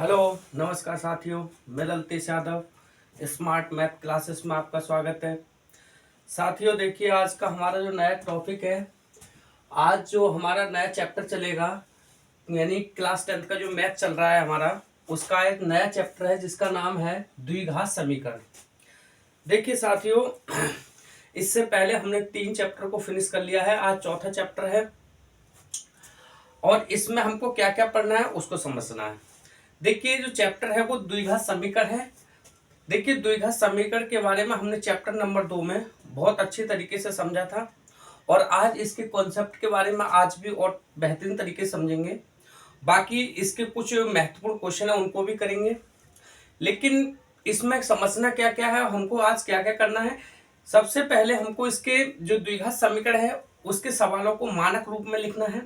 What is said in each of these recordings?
Hello, नमस्कार साथियों। मैं ललतेश यादव स्मार्ट मैथ क्लासेस में आपका स्वागत है। साथियों देखिए, आज का हमारा जो नया टॉपिक है, आज जो हमारा नया चैप्टर चलेगा, यानी क्लास 10th का जो मैथ चल रहा है हमारा, उसका एक नया चैप्टर है जिसका नाम है द्विघात समीकरण। देखिए साथियों, इससे पहले हमने 3 चैप्टर को फिनिश कर लिया है, आज चौथा चैप्टर है और इसमें हमको क्या क्या पढ़ना है उसको समझना है। देखिए, जो चैप्टर है वो द्विघात समीकरण है। देखिए, द्विघात समीकरण के बारे में हमने चैप्टर नंबर 2 में बहुत अच्छे तरीके से समझा था और आज इसके कॉन्सेप्ट के बारे में आज भी और बेहतरीन तरीके से समझेंगे। बाकी इसके कुछ महत्वपूर्ण क्वेश्चन है उनको भी करेंगे, लेकिन इसमें समझना क्या क्या है, हमको आज क्या क्या करना है। सबसे पहले हमको इसके जो द्विघात समीकरण है उसके सवालों को मानक रूप में लिखना है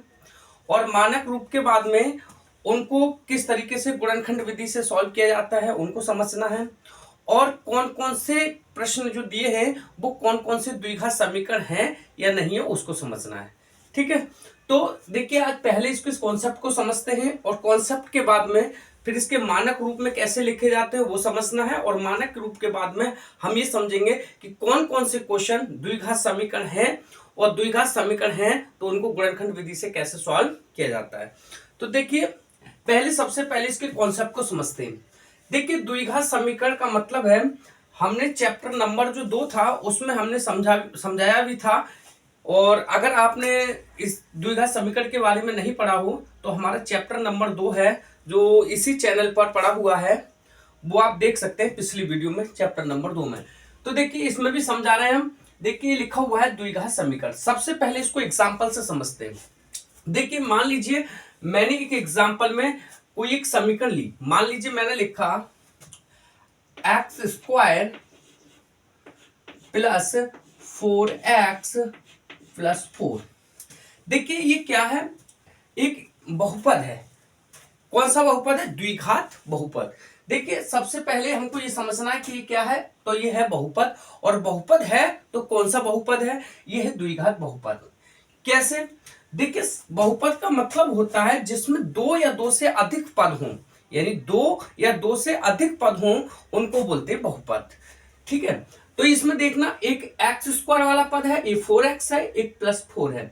और मानक रूप के बाद में उनको किस तरीके से गुणनखंड विधि से सॉल्व किया जाता है उनको समझना है और कौन कौन से प्रश्न जो दिए हैं वो कौन कौन से द्विघात समीकरण हैं या नहीं है उसको समझना है। ठीक है, तो देखिए, आज पहले इसको इस कॉन्सेप्ट को समझते हैं और कॉन्सेप्ट के बाद में फिर इसके मानक रूप में कैसे लिखे जाते हैं वो समझना है और मानक रूप के बाद में हम ये समझेंगे कि कौन कौन से क्वेश्चन द्विघात समीकरण है और द्विघात समीकरण है तो उनको गुणनखंड विधि से कैसे सॉल्व किया जाता है। तो देखिए, सबसे पहले इसके कॉन्सेप्ट को समझते हैं। देखिए, द्विघात समीकरण का मतलब है, हमने चैप्टर नंबर जो 2 था उसमें हमने समझाया भी था और अगर आपने इस द्विघात समीकरण के बारे में नहीं पढ़ा हो तो हमारा चैप्टर नंबर 2 है जो इसी चैनल पर पड़ा हुआ है, वो आप देख सकते हैं पिछली वीडियो में चैप्टर नंबर 2 में। तो देखिए, इसमें भी समझा रहे हैं हम। देखिए, लिखा हुआ है द्विघात समीकरण। सबसे पहले इसको एग्जाम्पल से समझते हैं। देखिए, मान लीजिए मैंने एक एग्जाम्पल में कोई एक समीकरण ली। मान लीजिए मैंने लिखा x square plus 4x plus 4। देखिए, ये क्या है, एक बहुपद है। कौन सा बहुपद है? द्विघात बहुपद। देखिए, सबसे पहले हमको ये समझना है कि ये क्या है, तो ये है बहुपद और बहुपद है तो कौन सा बहुपद है? ये है द्विघात बहुपद। कैसे? देखिए, बहुपद का मतलब होता है जिसमें 2 या 2 से अधिक पद हों, यानी 2 या 2 से अधिक पद हों उनको बोलते हैं बहुपद। ठीक है, तो इसमें देखना, एक एक्स स्क्वायर वाला पद है, एक 4x है, एक प्लस 4 है,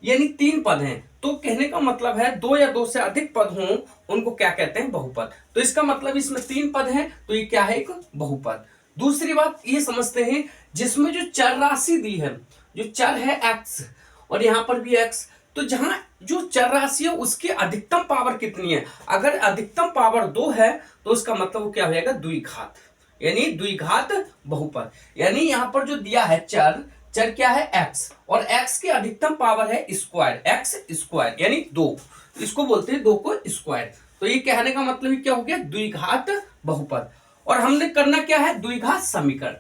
यानी 3 पद हैं। तो कहने का मतलब है 2 या 2 से अधिक पद हों उनको क्या कहते हैं? बहुपद। तो इसका मतलब इसमें 3 पद हैं तो ये क्या है? एक बहुपद। दूसरी बात ये समझते हैं, जिसमें जो चर राशि दी है, जो चर है x और यहां पर भी x, तो जहां जो चर राशि है उसकी अधिकतम पावर कितनी है? अगर अधिकतम पावर 2 है तो उसका मतलब वो क्या हो जाएगा? द्विघात, यानी द्विघात बहुपद। यानी यहां पर जो दिया है चर, चर क्या है? x और x की अधिकतम पावर है स्क्वायर, x स्क्वायर यानी 2, इसको बोलते हैं 2 को स्क्वायर। तो ये कहने का मतलब क्या हो गया? द्विघात बहुपद। और हमने करना क्या है? द्विघात समीकरण।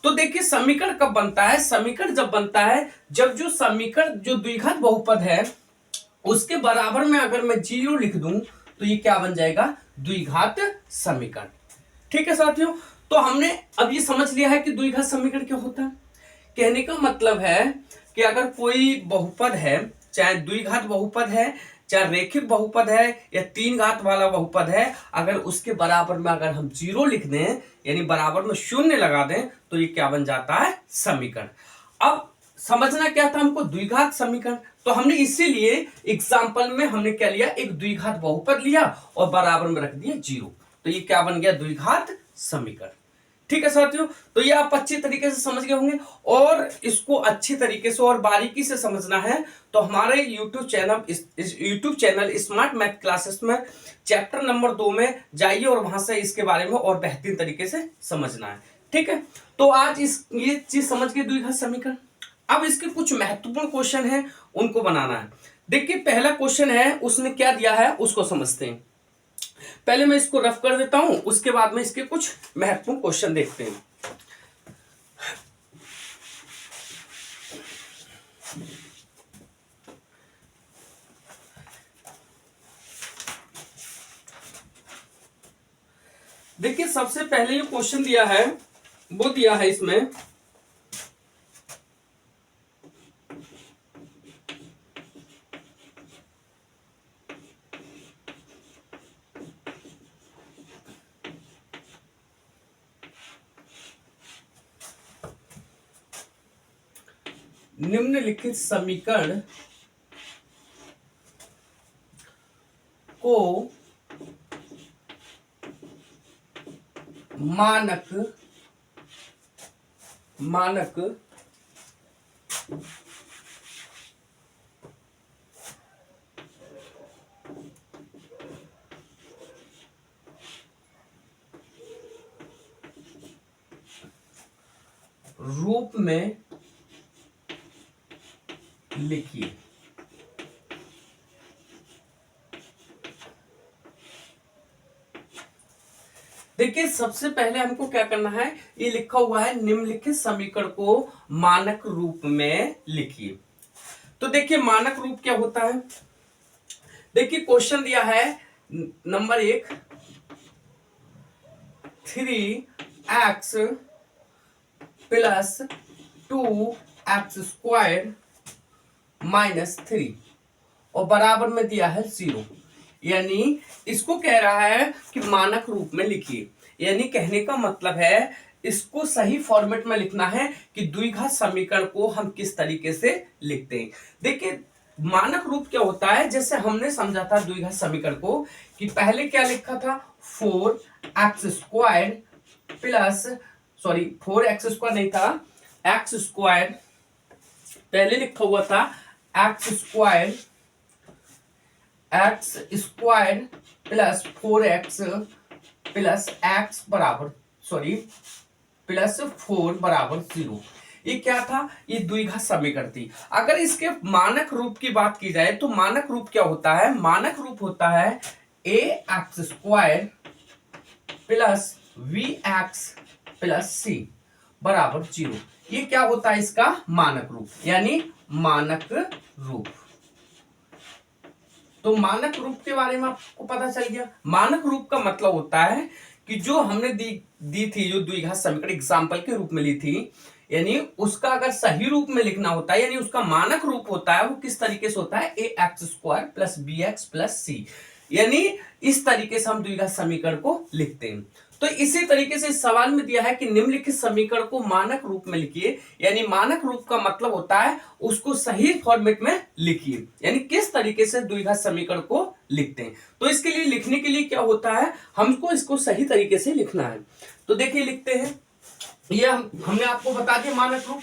तो देखिए, समीकरण कब बनता है? समीकरण जब बनता है जब जो समीकरण जो द्विघात बहुपद है उसके बराबर में अगर मैं 0 लिख दूं तो ये क्या बन जाएगा? द्विघात समीकरण। ठीक है साथियों, तो हमने अब ये समझ लिया है कि द्विघात समीकरण क्या होता है। कहने का मतलब है कि अगर कोई बहुपद है, चाहे द्विघात बहुपद है, चाहे रेखिक बहुपद है या 3 घात वाला बहुपद है, अगर उसके बराबर में अगर हम 0 लिख दें, यानी बराबर में 0 लगा दें, तो ये क्या बन जाता है? समीकरण। अब समझना क्या था हमको? द्विघात समीकरण। तो हमने इसीलिए एग्जाम्पल में हमने क्या लिया? एक द्विघात बहुपद लिया और बराबर में रख दिया 0, तो ये क्या बन गया? द्विघात समीकरण। ठीक है साथियों, तो ये आप अच्छी तरीके से समझ गए होंगे और इसको अच्छी तरीके से और बारीकी से समझना है तो हमारे YouTube चैनल इस YouTube channel smart math classes में चैप्टर नंबर 2 में जाइए और वहां से इसके बारे में और बेहतरीन तरीके से समझना है। ठीक है, तो आज ये चीज समझ गए द्विघात समीकरण। अब इसके कुछ महत्वपूर्ण क्वेश्चन है उनको बनाना है। देखिए, पहला क्वेश्चन है, उसने क्या दिया है उसको समझते हैं। पहले मैं इसको रफ कर देता हूं, उसके बाद में इसके कुछ महत्वपूर्ण क्वेश्चन देखते हैं। देखिए, सबसे पहले जो क्वेश्चन दिया है वो दिया है इसमें, निम्नलिखित समीकरण को मानक रूप में लिखिए। देखिए सबसे पहले हमको क्या करना है, ये लिखा हुआ है निम्नलिखित समीकरण को मानक रूप में लिखिए। तो देखिए मानक रूप क्या होता है, देखिए क्वेश्चन दिया है नंबर 1 3x प्लस 2x² -3 और बराबर में दिया है 0। यानी इसको कह रहा है कि मानक रूप में लिखिए, यानी कहने का मतलब है इसको सही फॉर्मेट में लिखना है कि द्विघात समीकरण को हम किस तरीके से लिखते हैं। देखिए मानक रूप क्या होता है, जैसे हमने समझा था द्विघात समीकरण को कि पहले क्या लिखा था 4x² प्लस 4x² नहीं था, x² पहले लिखा हुआ था x² plus 4x plus x बराबर प्लस 4 बराबर 0। ये क्या था, ये द्विघात समीकरण थी। अगर इसके मानक रूप की बात की जाए तो मानक रूप क्या होता है, मानक रूप होता है ax² plus vx plus c बराबर 0। ये क्या होता है इसका मानक रूप, यानी मानक रूप। तो मानक रूप के बारे में आपको पता चल गया। मानक रूप का मतलब होता है कि जो हमने दी थी, जो द्विघात समीकरण एग्जाम्पल के रूप में ली थी, यानी उसका अगर सही रूप में लिखना होता है, यानी उसका मानक रूप होता है वो किस तरीके से होता है ax² plus bx plus c, यानी इस तरीके से हम द्विघात समीकरण को लिखते हैं। तो इसी तरीके से इस सवाल में दिया है कि निम्नलिखित समीकरण को मानक रूप में लिखिए, यानी मानक रूप का मतलब होता है उसको सही फॉर्मेट में लिखिए, यानी किस तरीके से द्विघात समीकरण को लिखते हैं। तो इसके लिए लिखने के लिए क्या होता है, हमको इसको सही तरीके से लिखना है। तो देखिए लिखते हैं, ये हमने आपको बता दिया मानक रूप।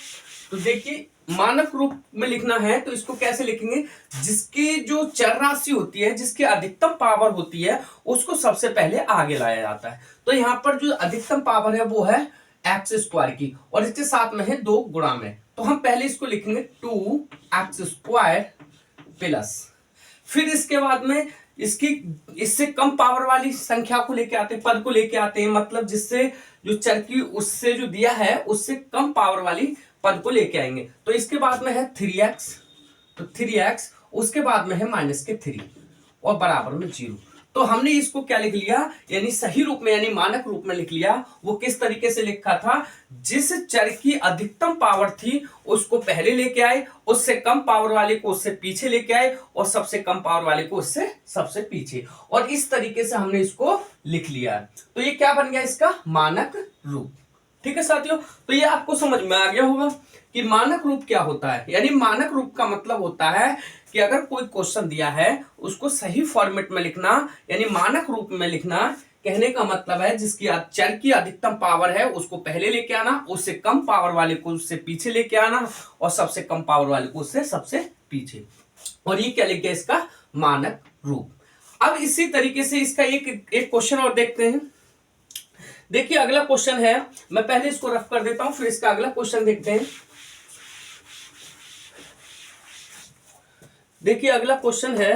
तो देखिए मानक रूप में लिखना है तो इसको कैसे लिखेंगे, जिसकी जो चर राशि होती है, जिसकी अधिकतम पावर होती है, उसको सबसे पहले आगे लाया जाता है। तो यहां पर जो अधिकतम पावर है वो है x² की, और इसके साथ में है 2 गुणा में। तो हम पहले इसको लिखेंगे 2x² प्लस, फिर इसके बाद में इसकी इससे कम पावर वाली संख्या को लेके आते हैं, पद को लेके आते हैं, मतलब जिससे जो चर की उससे जो दिया है उससे कम पावर वाली पद को लेके आएंगे। तो इसके बाद में है 3x, तो 3x, उसके बाद में है -3 और बराबर में 0। तो हमने इसको क्या लिख लिया, यानी सही रूप में, यानी मानक रूप में लिख लिया। वो किस तरीके से लिखा था, जिस चर की अधिकतम पावर थी उसको पहले लेके आए, उससे कम पावर वाले को उससे पीछे लेके आए, और सबसे कम पावर वाले को उससे सबसे पीछे, और इस तरीके से हमने इसको लिख लिया। तो ये क्या बन गया, इसका मानक रूप। ठीक है साथियों, तो ये आपको समझ में आ गया होगा कि मानक रूप क्या होता है। यानी मानक रूप का मतलब होता है कि अगर कोई क्वेश्चन दिया है उसको सही फॉर्मेट में लिखना, यानी मानक रूप में लिखना। कहने का मतलब है जिसकी चर की अधिकतम पावर है उसको पहले लेके आना, उससे कम पावर वाले को उससे पीछे लेके आना, और सबसे कम पावर वाले को उससे सबसे पीछे, और ये क्या लिख गया, इसका मानक रूप। अब इसी तरीके से इसका एक क्वेश्चन और देखते हैं। देखिए अगला क्वेश्चन है, मैं पहले इसको रफ कर देता हूं, फिर इसका अगला क्वेश्चन देखते हैं। देखिए अगला क्वेश्चन है,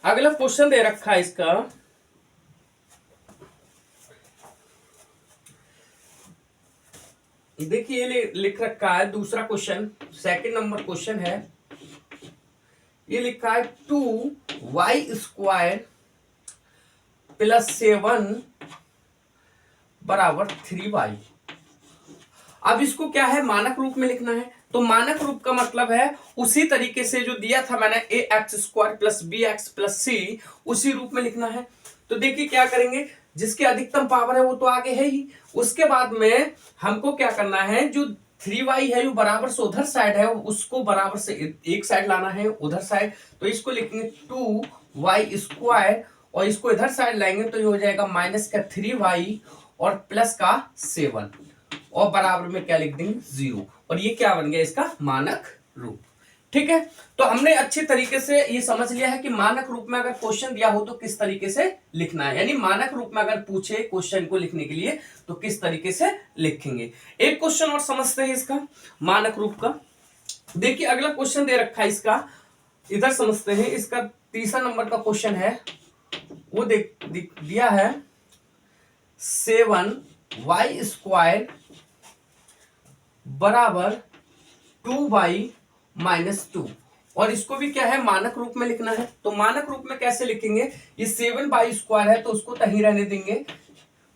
अगला क्वेश्चन दे रखा है इसका, देखिए लिख रखा है दूसरा क्वेश्चन, सेकंड नंबर क्वेश्चन है। ये लिखा है 2y² प्लस 7 बराबर 3y। अब इसको क्या है, मानक रूप में लिखना है। तो मानक रूप का मतलब है उसी तरीके से जो दिया था मैंने a x square plus b x plus c, उसी रूप में लिखना है। तो देखिए क्या करेंगे, जिसकी अधिकतम पावर है वो तो आगे है ही, उसके बाद में हमको क्या करना है, जो 3y है जो बराबर से उधर साइड है उसको बराबर से एक साइड लाना है उधर साइड। तो इसको लिखेंगे 2y स्क्वायर, और इसको इधर साइड लाएंगे तो ये हो जाएगा माइनस का 3y और प्लस का 7, और बराबर में क्या लिख देंगे 0, और ये क्या बन गया इसका मानक रूप। ठीक है, तो हमने अच्छे तरीके से ये समझ लिया है कि मानक रूप में अगर क्वेश्चन दिया हो तो किस तरीके से लिखना है, यानी मानक रूप में अगर पूछे क्वेश्चन को लिखने के लिए तो किस तरीके से लिखेंगे। एक क्वेश्चन और समझते हैं इसका मानक रूप का। देखिए अगला क्वेश्चन दे रखा है इसका, इधर समझते हैं। इसका तीसरा नंबर का क्वेश्चन है, वो दिया है 7y स्क्वायर बराबर 2y माइनस 2, और इसको भी क्या है मानक रूप में लिखना है। तो मानक रूप में कैसे लिखेंगे, ये 7y स्क्वायर है तो उसको कहीं रहने देंगे,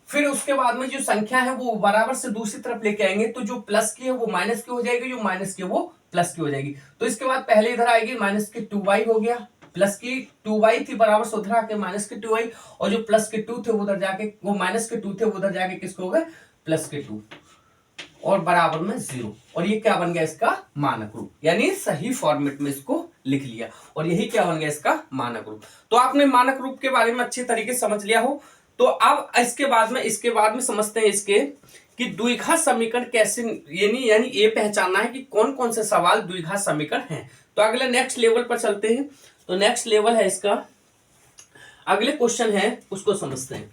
फिर उसके बाद में जो संख्या है वो बराबर से दूसरी तरफ लेके आएंगे, तो जो प्लस की है वो माइनस की हो जाएगी, जो माइनस की है वो प्लस की हो जाएगी। तो इसके बाद पहले इधर आएगी माइनस की 2y हो गया, प्लस की 2y थी बराबर से उधर आके माइनस की 2y, और जो प्लस के 2 थे वो उधर जाके, वो माइनस के 2 थे वो उधर जाके किसको हो गए प्लस के 2, और बराबर में 0, और ये क्या बन गया इसका मानक रूप, यानी सही फॉर्मेट में इसको लिख लिया, और यही क्या बन गया इसका मानक रूप। तो आपने मानक रूप के बारे में अच्छे तरीके से समझ लिया हो। तो अब इसके बाद में समझते हैं इसके कि द्विघात समीकरण कैसे, यानी ये पहचानना है कि कौन कौन से सवाल द्विघात समीकरण हैं। तो अगले नेक्स्ट लेवल पर चलते हैं। तो नेक्स्ट लेवल है इसका, अगले क्वेश्चन है उसको समझते हैं।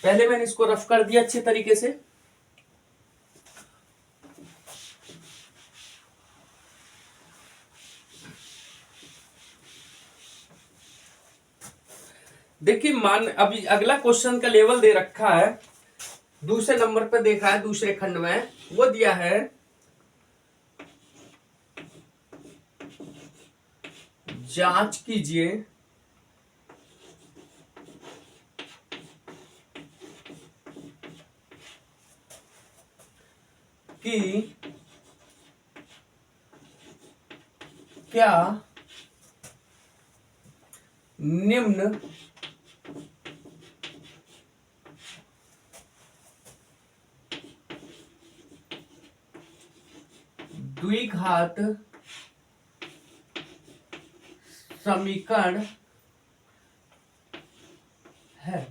पहले मैंने इसको रफ कर दिया अच्छे तरीके से। देखिए अभी अगला क्वेश्चन का लेवल दे रखा है, दूसरे नंबर पर देखा है, दूसरे खंड में वो दिया है जांच कीजिए कि क्या निम्न द्विघात समीकरण है।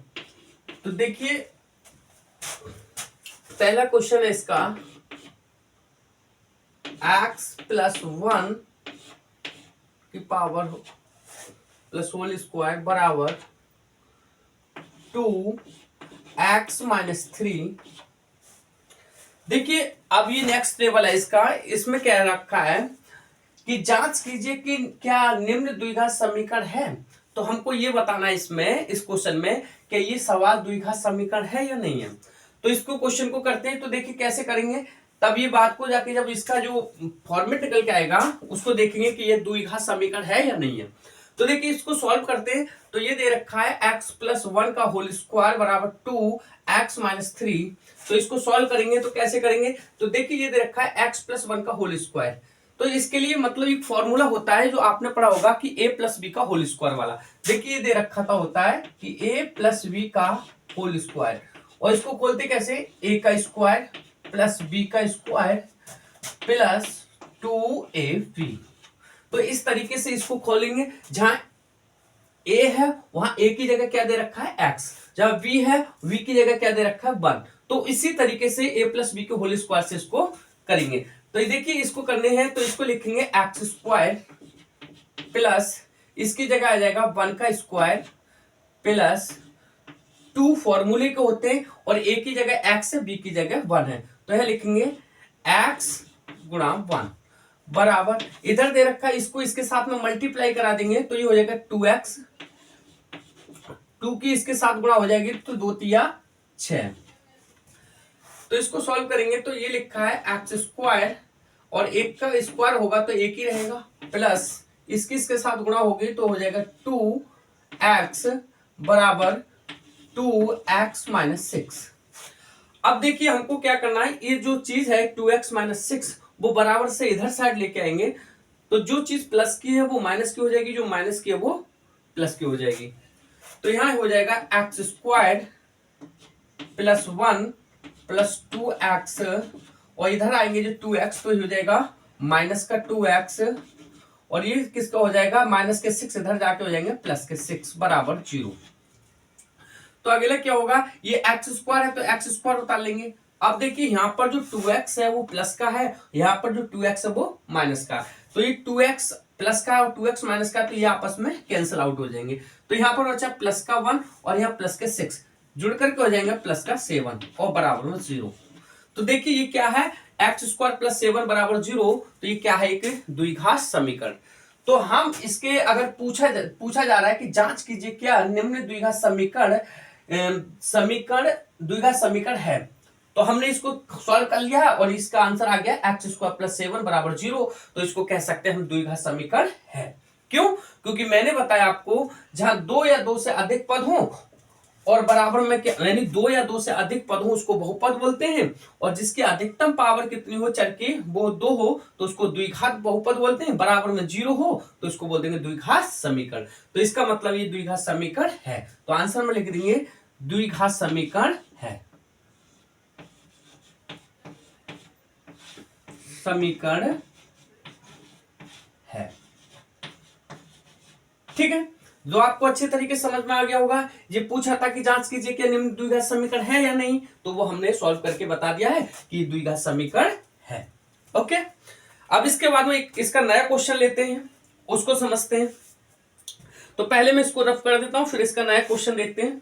तो देखिए पहला क्वेश्चन है इसका, x प्लस 1 की पावर प्लस होल स्क्वायर बराबर 2x माइनस 3। देखिए अब ये नेक्स्ट टेबल है इसका, इसमें क्या रखा है कि जांच कीजिए कि क्या निम्न द्विघात समीकरण है। तो हमको ये बताना है इसमें, इस क्वेश्चन में, कि ये सवाल द्विघात समीकरण है या नहीं है। तो इसको क्वेश्चन को करते हैं। तो देखिए कैसे करेंगे, तब ये बात को जाके जब इसका जो फॉर्मेट निकल के आएगा उसको देखेंगे कि ये द्विघात समीकरण है या नहीं है। तो देखिए इसको सॉल्व करते हैं। तो ये दे रखा है x प्लस 1 का होल स्क्वायर बराबर 2x माइनस 3। तो इसको सॉल्व करेंगे तो कैसे करेंगे, तो देखिए ये दे रखा है x प्लस 1 का होल स्क्वायर। तो इसके लिए मतलब एक फॉर्मूला होता है जो आपने पढ़ा होगा कि a प्लस बी का होल स्क्वायर वाला। देखिए ये दे रखा था होता है कि a प्लस बी का होल स्क्वायर, और इसको खोलते कैसे, a का स्क्वायर प्लस b का स्क्वायर प्लस 2ab। तो इस तरीके से इसको खोलेंगे, जहां a है वहां a की जगह क्या दे रखा है x, जहां b है v की जगह क्या दे रखा है 1। तो इसी तरीके से a प्लस बी के होल स्क्वायर से इसको करेंगे। तो ये देखिए इसको करने हैं तो इसको लिखेंगे एक्स स्क्वायर प्लस इसकी जगह आ जाएगा 1 का स्क्वायर प्लस 2 फॉर्मूले के होते हैं, और a की जगह x है b की जगह 1 है, तो यह लिखेंगे x गुणा 1 बराबर, इधर दे रखा है इसको इसके साथ में मल्टीप्लाई करा देंगे तो ये हो जाएगा 2x, 2 की इसके साथ गुणा हो जाएगी तो 2 तिया 6। तो इसको सॉल्व करेंगे तो ये लिखा है एक्स स्क्वायर, और एक का स्क्वायर होगा तो एक ही रहेगा, प्लस इसके साथ गुणा होगी तो हो जाएगा 2x बराबर 2x-6। अब देखिए हमको क्या करना है, ये जो चीज है 2x-6 वो बराबर से इधर साइड लेके आएंगे, तो जो चीज प्लस की है वो माइनस की हो जाएगी, जो माइनस की है वो प्लस की हो जाएगी। तो यहां हो जाएगा x² + 1 + 2x, और इधर आएंगे जो 2x तो हो जाएगा माइनस का 2x, और ये किसका हो जाएगा माइनस के 6 इधर जाके हो जाएंगे प्लस के 6 बराबर 0। तो अगला क्या होगा, ये x² है तो x² उतार लेंगे। अब देखिए यहाँ पर जो 2x है वो प्लस का है, यहाँ पर जो 2x है वो माइनस का, तो ये 2x प्लस का और 2x माइनस का, तो ये आपस में कैंसिल आउट हो जाएंगे। तो यहाँ पर बचा प्लस का 1 और यहाँ प्लस के 6 जुड़ करके हो जाएंगे प्लस का 7 और बराबर में 0। तो देखिए ये क्या है, x² + 7 बराबर 0, तो ये क्या है, एक द्विघात समीकरण। तो हम इसके अगर पूछा जा रहा है कि जांच कीजिए क्या निम्न द्विघात समीकरण है, तो हमने इसको सॉल्व कर लिया और इसका आंसर आ गया x² + 7 बराबर 0। तो इसको कह सकते हैं हम द्विघात समीकरण है। क्यों? क्योंकि मैंने बताया आपको जहां 2 या 2 से अधिक पद हो और बराबर में क्या, यानी 2 या 2 से अधिक पद हो उसको बहुपद बोलते हैं, और जिसकी अधिकतम पावर कितनी हो चर की वो 2 हो तो उसको द्विघात बहुपद बोलते हैं, बराबर में 0 हो तो इसको बोल देंगे द्विघात समीकरण। तो इसका मतलब ये द्विघात समीकरण है। तो आंसर में लिख देंगे द्विघात समीकरण है, समीकरण है। ठीक है, जो आपको अच्छे तरीके से समझ में आ गया होगा। ये पूछा था कि जांच कीजिए कि निम्न द्विघात समीकरण है या नहीं, तो वो हमने सॉल्व करके बता दिया है कि द्विघात समीकरण है। ओके, अब इसके बाद में इसका नया क्वेश्चन लेते हैं, उसको समझते हैं। तो पहले मैं इसको रफ कर देता हूं, फिर इसका नया क्वेश्चन देखते हैं।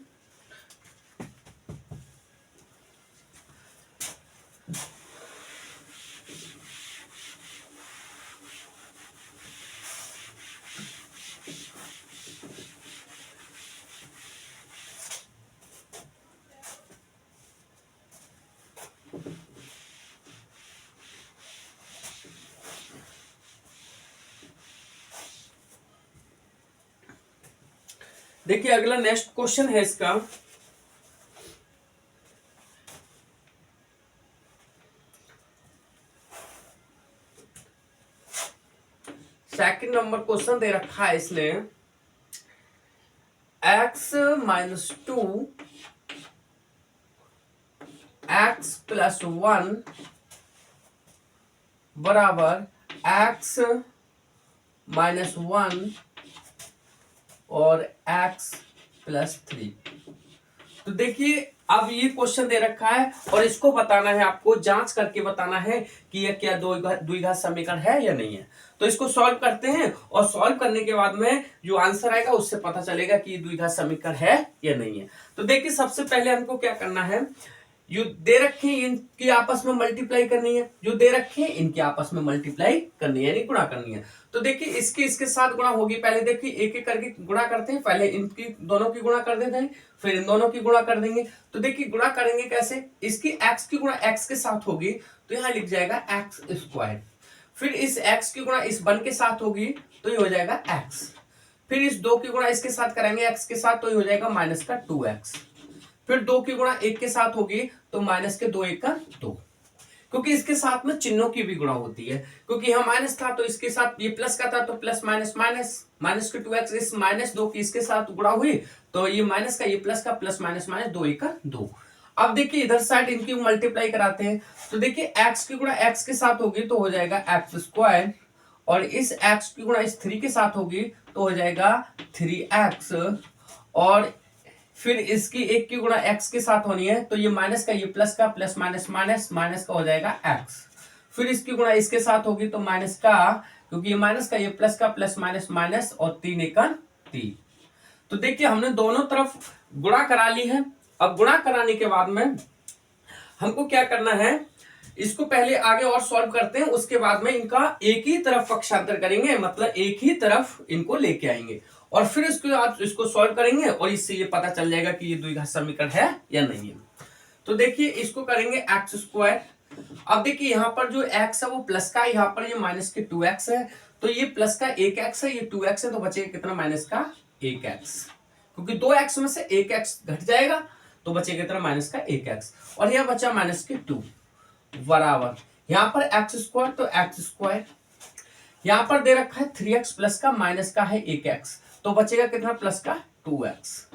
देखिए अगला नेक्स्ट क्वेश्चन है इसका, सेकंड नंबर क्वेश्चन दे रखा है इसने, x-2 x + 1 बराबर x-1 और x + 3। तो देखिए अब ये क्वेश्चन दे रखा है और इसको बताना है, आपको जांच करके बताना है कि यह क्या द्विघात समीकरण है या नहीं है। तो इसको सॉल्व करते हैं और सॉल्व करने के बाद में जो आंसर आएगा उससे पता चलेगा कि ये द्विघात समीकरण है या नहीं है। तो देखिए सबसे पहले हमको क्या करना है, जो दे रखे हैं इनकी आपस में मल्टीप्लाई करनी है, जो दे रखे हैं इनकी आपस में मल्टीप्लाई करनी है, यानी गुणा करनी है। तो देखिए इसके साथ गुणा होगी, पहले देखिए एक एक करके गुणा करते हैं, पहले इनकी दोनों की गुणा कर देते हैं, फिर इन दोनों की गुणा कर देंगे। तो देखिए गुणा करेंगे कैसे, इसकी x की गुणा x के साथ होगी तो यहाँ लिख जाएगा x², फिर इस x की गुणा इस 1 के साथ होगी तो ये हो जाएगा x, फिर इस 2 की गुणा इसके साथ करेंगे x के साथ तो ये हो जाएगा माइनस का 2x, फिर 2 की गुणा 1 के साथ होगी तो माइनस के 2 1 का 2, क्योंकि इसके साथ में चिन्हों की भी गुणा होती है, क्योंकि यहाँ माइनस था तो इसके साथ ये प्लस का था तो प्लस माइनस माइनस, माइनस के 2x इस माइनस 2 की इसके साथ गुणा हुई तो ये माइनस का ये प्लस का, प्लस माइनस माइनस 2 1 का 2। अब देखिए इधर साइड इनकी मल्टीप्लाई कराते हैं, तो देखिए x की गुणा x के साथ होगी तो हो जाएगा x², और इस x की गुणा इस 3 के साथ होगी तो हो जाएगा 3x, और फिर इसकी 1 की गुणा x के साथ होनी है तो ये माइनस का ये प्लस का, प्लस माइनस माइनस, माइनस का हो जाएगा x, फिर इसकी गुणा इसके साथ होगी तो माइनस का, क्योंकि ये माइनस का ये प्लस का, प्लस माइनस माइनस, और 3 1 का 3। तो देखिए हमने दोनों तरफ गुणा करा ली है। अब गुणा कराने के बाद में हमको क्या करना है, इसको पहले आगे और सॉल्व करते हैं, उसके बाद में इनका एक ही तरफ पक्षांतर करेंगे, मतलब एक ही तरफ इनको लेके आएंगे और फिर इसको सॉल्व करेंगे और इससे ये पता चल जाएगा कि ये द्विघात समीकरण है या नहीं है। तो देखिए इसको करेंगे x²। अब देखिए यहाँ पर जो x है वो प्लस का, यहाँ पर ये माइनस के 2x है, तो ये प्लस का 1x है, ये 2x है, तो बचेगा कितना माइनस का 1x। क्योंकि 2x में से 1x घट जाएगा तो बचेगा कितना माइनस का 1x, और यह बचा माइनस के 2 बराबर यहां पर x स्क्वायर तो x स्क्वायर, यहां पर दे रखा है 3x प्लस का माइनस का है 1x तो बचेगा कितना प्लस का 2x,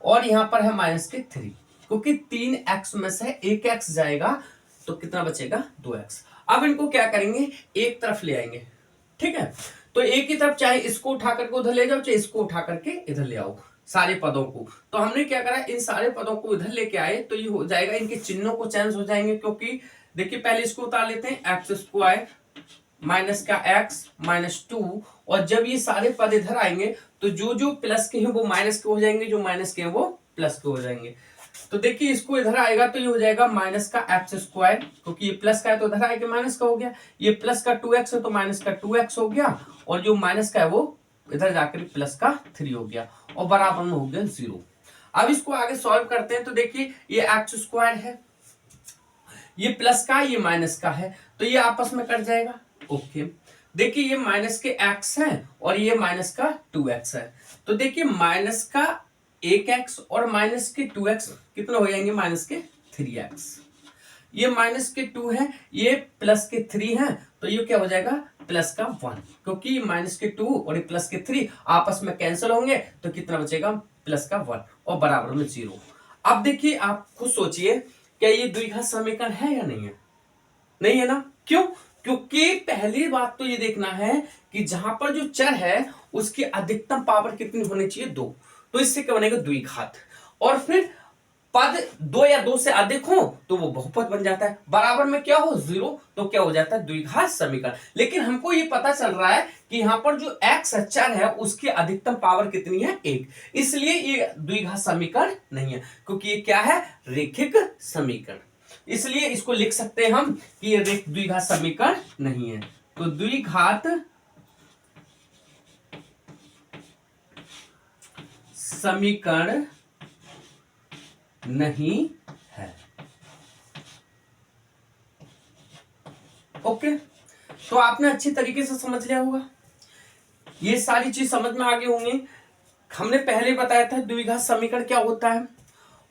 और यहां पर है माइनस के 3 क्योंकि 3x में से 1x जाएगा तो कितना बचेगा 2x। अब इनको क्या करेंगे एक तरफ ले आएंगे, ठीक है। तो एक ही तरफ चाहे इसको उठा करके उधर ले जाओ चाहे इसको उठा करके इधर ले आओ सारे पदों को। तो हमने क्या करा इन सारे पदों को इधर लेके आए तो ये हो जाएगा, इनके चिन्हों को चेंज हो जाएंगे, क्योंकि देखिए पहले इसको उतार लेते हैं एक्स स्क्वायर माइनस का एक्स माइनस 2, और जब ये सारे पद इधर आएंगे तो जो जो प्लस के हैं वो माइनस के हो जाएंगे, जो माइनस के हैं वो प्लस के हो जाएंगे। तो देखिए इसको इधर आएगा तो ये हो जाएगा माइनस का एक्स स्क्वायर, क्योंकि ये प्लस का है तो इधर आएगा माइनस का हो गया, ये प्लस का 2x है तो माइनस का 2x हो गया, और जो माइनस का है वो इधर जाकर प्लस का 3 हो गया, और बराबर में हो गया 0। अब इसको आगे सॉल्व करते हैं तो देखिए ये एक्स स्क्वायर है, ये प्लस का ये माइनस का है तो ये आपस में कट जाएगा। ओके देखिए ये माइनस के x है और ये माइनस का 2x है, तो देखिए माइनस का 1x और माइनस के 2x कितना हो जाएंगे माइनस के 3x, ये माइनस के 2 है ये प्लस के 3 है तो ये क्या हो जाएगा प्लस का 1, क्योंकि माइनस के 2 और ये प्लस के 3 आपस में कैंसिल होंगे तो कितना बचेगा प्लस का 1 और बराबर में 0। अब देखिए आप खुद सोचिए क्या ये द्विघात समीकरण है या नहीं है, नहीं है ना, क्यों, क्योंकि पहली बात तो ये देखना है कि जहां पर जो चर है उसकी अधिकतम पावर कितनी होनी चाहिए 2, तो इससे क्या बनेगा द्विघात, और फिर पद 2 या 2 से अधिक हो तो वो बहुपद बन जाता है, बराबर में क्या हो 0 तो क्या हो जाता है द्विघात समीकरण। लेकिन हमको ये पता चल रहा है कि यहां पर जो x चर है उसकी अधिकतम पावर कितनी है 1, इसलिए ये द्विघात समीकरण नहीं है, क्योंकि ये क्या है रेखिक समीकरण, इसलिए इसको लिख सकते हैं हम कि ये द्विघात समीकरण नहीं है। तो द्विघात समीकरण नहीं है। ओके तो आपने अच्छी तरीके से समझ लिया होगा, ये सारी चीज समझ में आ गई होंगी। हमने पहले बताया था द्विघात समीकरण क्या होता है,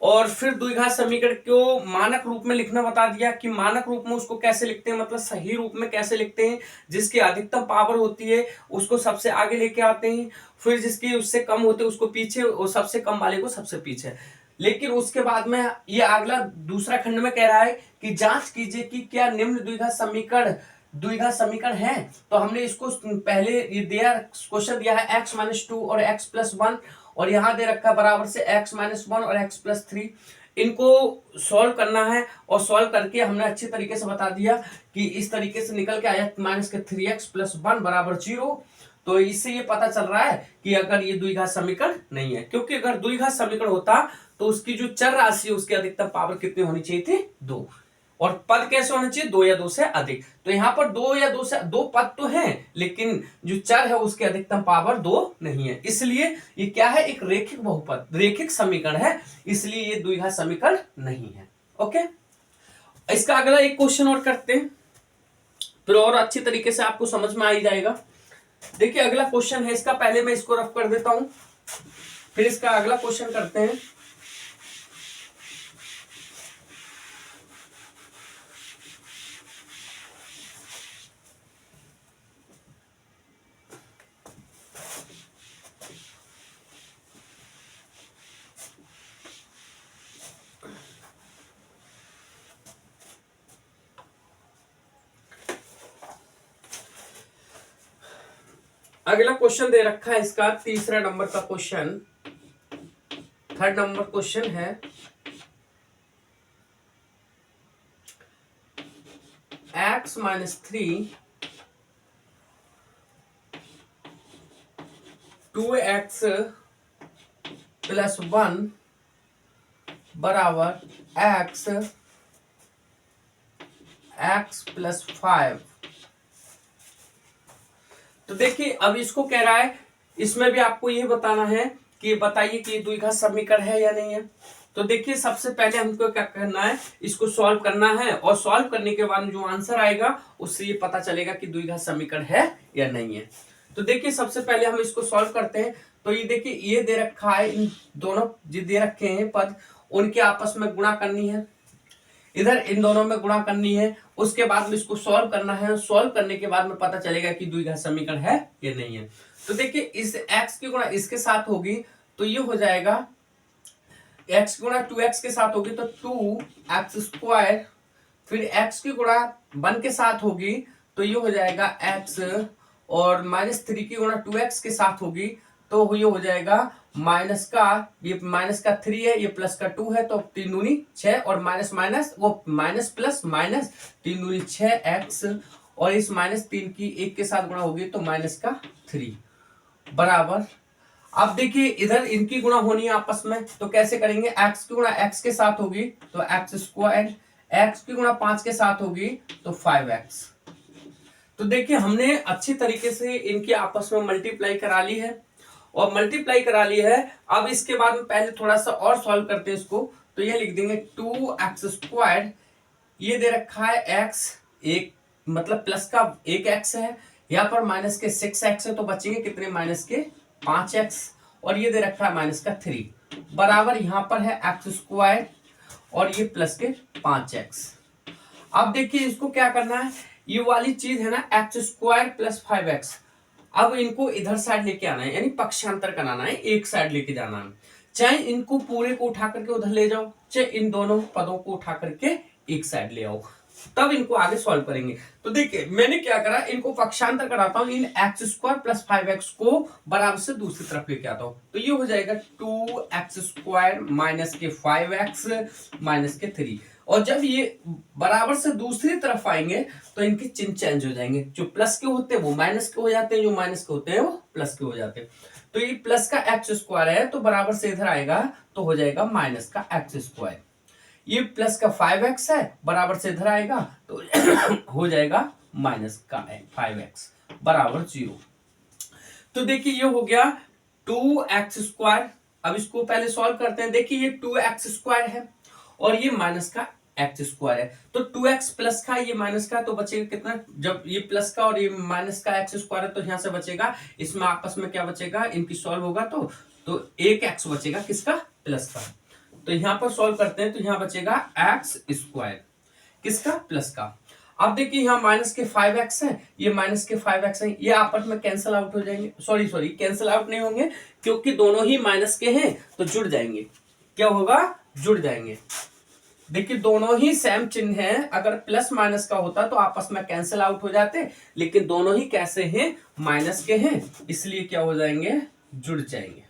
और फिर द्विघात समीकरण को मानक रूप में लिखना बता दिया कि मानक रूप में उसको कैसे लिखते हैं, मतलब सही रूप में कैसे लिखते हैं, जिसकी अधिकतम पावर होती है उसको सबसे आगे लेके आते हैं, फिर जिसकी उससे कम होते हैं उसको पीछे, और सबसे कम वाले को सबसे पीछे। लेकिन उसके बाद में ये अगला दूसरा खंड में कह रहा है कि जांच कीजिए कि क्या निम्न द्विघात समीकरण है। तो हमने इसको पहले ये दिया क्वेश्चन दिया है x-2 और x+1, और यहां दे रखा बराबर से x-1 और x+3, इनको सॉल्व करना है, और सॉल्व करके हमने अच्छे तरीके से बता दिया कि इस तरीके से निकल के आया -3x+1 बराबर 0। तो इससे ये पता चल रहा है कि अगर ये द्विघात समीकरण नहीं है, क्योंकि अगर द्विघात समीकरण होता तो उसकी जो चर राशि है उसकी अधिकतम पावर कितनी होनी चाहिए थी 2, और पद कैसे होने चाहिए 2 या 2 से अधिक। तो यहाँ पर 2 या 2 से 2 पद तो हैं लेकिन जो चर है उसकी अधिकतम पावर 2 नहीं है, इसलिए ये क्या है एक रेखिक बहुपद रेखिक समीकरण है, इसलिए ये द्विघात समीकरण नहीं है। ओके इसका अगला एक क्वेश्चन और करते हैं, फिर और अच्छी तरीके से आपको समझ में आ ही जाएगा। देखिए अगला क्वेश्चन है इसका, पहले मैं इसको रफ कर देता हूं फिर इसका अगला क्वेश्चन करते हैं। अगला क्वेश्चन दे रखा है इसका तीसरा नंबर का क्वेश्चन, थर्ड नंबर क्वेश्चन है x-3 2x+1 बराबर x+5। तो देखिए अब इसको कह रहा है, इसमें भी आपको ये बताना है कि बताइए कि द्विघात समीकरण है या नहीं है। तो देखिए सबसे पहले हमको क्या करना है, इसको सॉल्व करना है, और सॉल्व करने के बाद जो आंसर आएगा उससे ये पता चलेगा कि द्विघात समीकरण है या नहीं है। तो देखिए सबसे पहले हम इसको सॉल्व करते हैं। तो ये देखिए ये दे रखा है, इन दोनों जो दे रखे हैं पद उनके आपस में गुणा करनी है, इधर इन दोनों में गुणा करनी है, उसके बाद में इसको सॉल्व करना है। सॉल्व करने के बाद में पता चलेगा कि द्विघात समीकरण है या नहीं है। तो देखिए इस x की गुणा इसके साथ होगी तो ये हो जाएगा x गुणा 2x के साथ होगी तो 2x², फिर x की गुणा 1 के साथ होगी तो ये हो जाएगा x, और -3 की गुणा 2x के साथ होगी तो ये हो जाएगा माइनस का, ये माइनस का 3 है, ये प्लस का 2 है, तो 3 दूनी 6 और माइनस माइनस वो माइनस प्लस माइनस 3 दूनी 6x, और इस -3 की 1 के साथ गुणा होगी तो माइनस का 3 बराबर। अब देखिए इधर इनकी गुणा होनी है आपस में, तो कैसे करेंगे, x की गुणा x के साथ होगी तो x², x की गुणा 5 के साथ होगी तो 5x। तो देखिए हमने अच्छी तरीके से इनकी आपस में मल्टीप्लाई करा ली है, और मल्टीप्लाई करा ली है। अब इसके बाद में पहले थोड़ा सा और सॉल्व करते हैं इसको, तो ये लिख देंगे 2x², ये दे रखा है x, एक मतलब प्लस का 1x है, यहाँ पर माइनस के 6x है, तो बचेंगे कितने, माइनस के 5x, और ये दे रखा है माइनस का 3 बराबर, यहाँ पर है x² और ये प्लस के 5x। अब देखिए इसको क्या करना है, ये वाली चीज है ना x² प्लस 5x, अब इनको इधर साइड लेके आना है, यानी पक्षांतर कराना है, एक साइड लेके जाना है। चाहे इनको पूरे को उठा करके उधर ले जाओ, चाहे इन दोनों पदों को उठा करके एक साइड ले आओ, तब इनको आगे सॉल्व करेंगे। तो देखिए मैंने क्या करा, इनको पक्षांतर कराता हूं, इन x² प्लस 5x को बराबर से दूसरी तरफ लेके आता हूं, तो ये हो जाएगा 2x² माइनस के 5x माइनस के 3, और जब ये बराबर से दूसरी तरफ आएंगे तो इनके चिन्ह चेंज हो जाएंगे, जो प्लस के होते हैं वो माइनस के हो जाते हैं, जो माइनस के होते हैं वो प्लस के हो जाते हैं। तो ये प्लस का x² है तो बराबर से इधर आएगा तो हो जाएगा माइनस का x², ये प्लस का 5x है बराबर से इधर आएगा तो हो जाएगा माइनस का 5x बराबर 0। तो देखिए ये हो गया 2x²। अब इसको पहले सॉल्व करते हैं। देखिए ये 2x² है और ये माइनस का x² है, तो 2x प्लस का ये माइनस का, तो बचेगा कितना, जब ये प्लस का और ये माइनस का x² है तो यहां से बचेगा, इसमें आपस में क्या बचेगा, इनकी सॉल्व होगा तो 1x बचेगा, किसका, प्लस का। तो यहां पर सॉल्व करते हैं तो यहां बचेगा x², किसका, प्लस का। अब देखिए यहाँ माइनस के 5x है, ये माइनस के 5x है, ये आपस में कैंसिल आउट हो जाएंगे, सॉरी कैंसिल आउट नहीं होंगे क्योंकि दोनों ही माइनस के हैं तो जुड़ जाएंगे। क्या होगा, जुड़ जाएंगे। देखिए दोनों ही सेम चिन्ह है, अगर प्लस माइनस का होता तो आपस में कैंसिल आउट हो जाते, लेकिन दोनों ही कैसे हैं, माइनस के हैं, इसलिए क्या हो जाएंगे, जुड़ जाएंगे।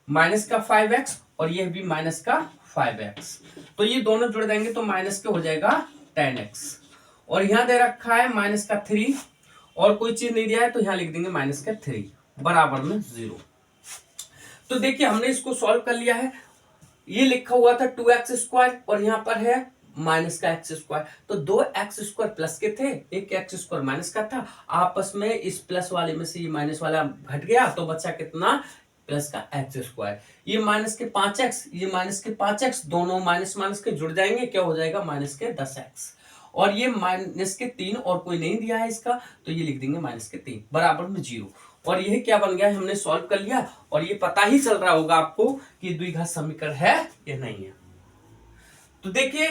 माइनस का 5x और ये भी माइनस का 5x, तो ये दोनों जुड़ जाएंगे तो माइनस के हो जाएगा 10x, और यहां दे रखा है माइनस का 3 और कोई चीज नहीं दिया है तो यहां लिख देंगे माइनस का 3 बराबर में 0। तो देखिए हमने इसको सॉल्व कर लिया है। ये लिखा हुआ था 2x² और यहाँ पर है माइनस का x², तो 2x² प्लस के थे, एक x² माइनस का था, आपस में इस प्लस वाले में से ये माइनस वाला घट गया तो बचा कितना, प्लस का x²। ये माइनस के 5x, ये माइनस के 5x, दोनों माइनस माइनस के जुड़ जाएंगे, क्या हो जाएगा, माइनस के 10x, और ये माइनस के 3 और कोई नहीं दिया है इसका तो ये लिख देंगे माइनस के 3 बराबर में 0। और यह क्या बन गया, हमने सॉल्व कर लिया, और ये पता ही चल रहा होगा आपको कि द्विघात समीकरण है या नहीं है। तो देखिए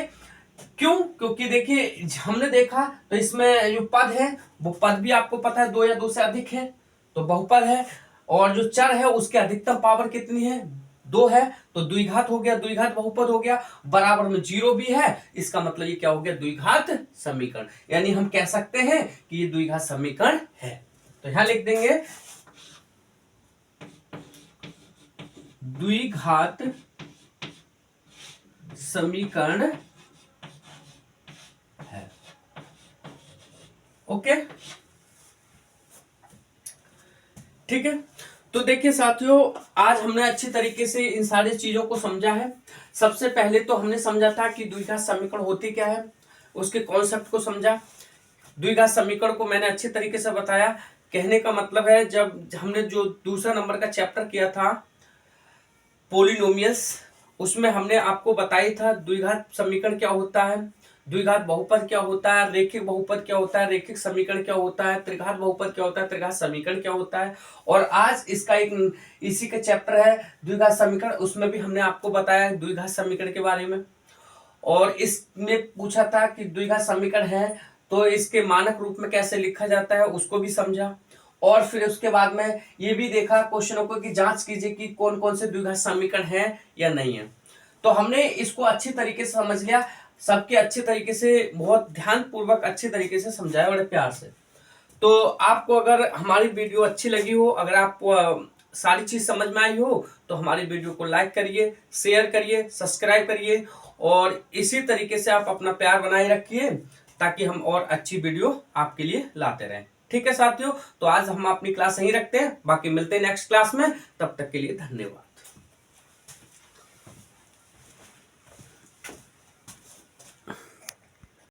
क्यों, क्योंकि देखिए हमने देखा तो इसमें जो पद है वो पद भी आपको पता है 2 या 2 से अधिक है तो बहुपद है, और जो चर है उसके अधिकतम पावर कितनी है, 2 है, तो द्विघात हो गया, द्विघात बहुपद हो गया, बराबर में 0 भी है, इसका मतलब ये क्या हो गया, द्विघात समीकरण, यानी हम कह सकते हैं कि ये द्विघात समीकरण है। तो यहां लिख देंगे द्विघात समीकरण है। ओके, ठीक है। तो देखिए साथियों, आज हमने अच्छी तरीके से इन सारी चीजों को समझा है। सबसे पहले तो हमने समझा था कि द्विघात समीकरण होती क्या है, उसके कॉन्सेप्ट को समझा। द्विघात समीकरण को मैंने अच्छी तरीके से बताया। कहने का मतलब है, जब हमने जो दूसरा नंबर का चैप्टर किया था पॉलिनोमियल्स, उसमें हमने आपको बताई था द्विघात समीकरण क्या होता है, द्विघात बहुपद क्या होता है, रेखिक बहुपद क्या होता है, रेखिक समीकरण क्या होता है, त्रिघात बहुपद क्या होता है, त्रिघात समीकरण क्या होता है। और आज इसका एक इसी का चैप्टर है द्विघात समीकरण, उसमें भी हमने आपको बताया द्विघात समीकरण के बारे में। और इसमें पूछा था कि द्विघात समीकरण है तो इसके मानक रूप में कैसे लिखा जाता है, उसको भी समझा। और फिर उसके बाद में ये भी देखा क्वेश्चनों को कि जांच कीजिए कि कौन कौन से द्विघात समीकरण है या नहीं है। तो हमने इसको अच्छी तरीके से समझ लिया, सबके अच्छे तरीके से, बहुत ध्यान पूर्वक अच्छे तरीके से समझाया, बड़े प्यार से। तो आपको अगर हमारी वीडियो अच्छी लगी हो, अगर आप सारी चीज समझ में आई हो, तो हमारी वीडियो को लाइक करिए, शेयर करिए, सब्सक्राइब करिए, और इसी तरीके से आप अपना प्यार बनाए रखिए ताकि हम और अच्छी वीडियो आपके लिए लाते रहें। ठीक है साथियों, तो आज हम अपनी क्लास यहीं रखते हैं, बाकी मिलते हैं नेक्स्ट क्लास में। तब तक के लिए धन्यवाद।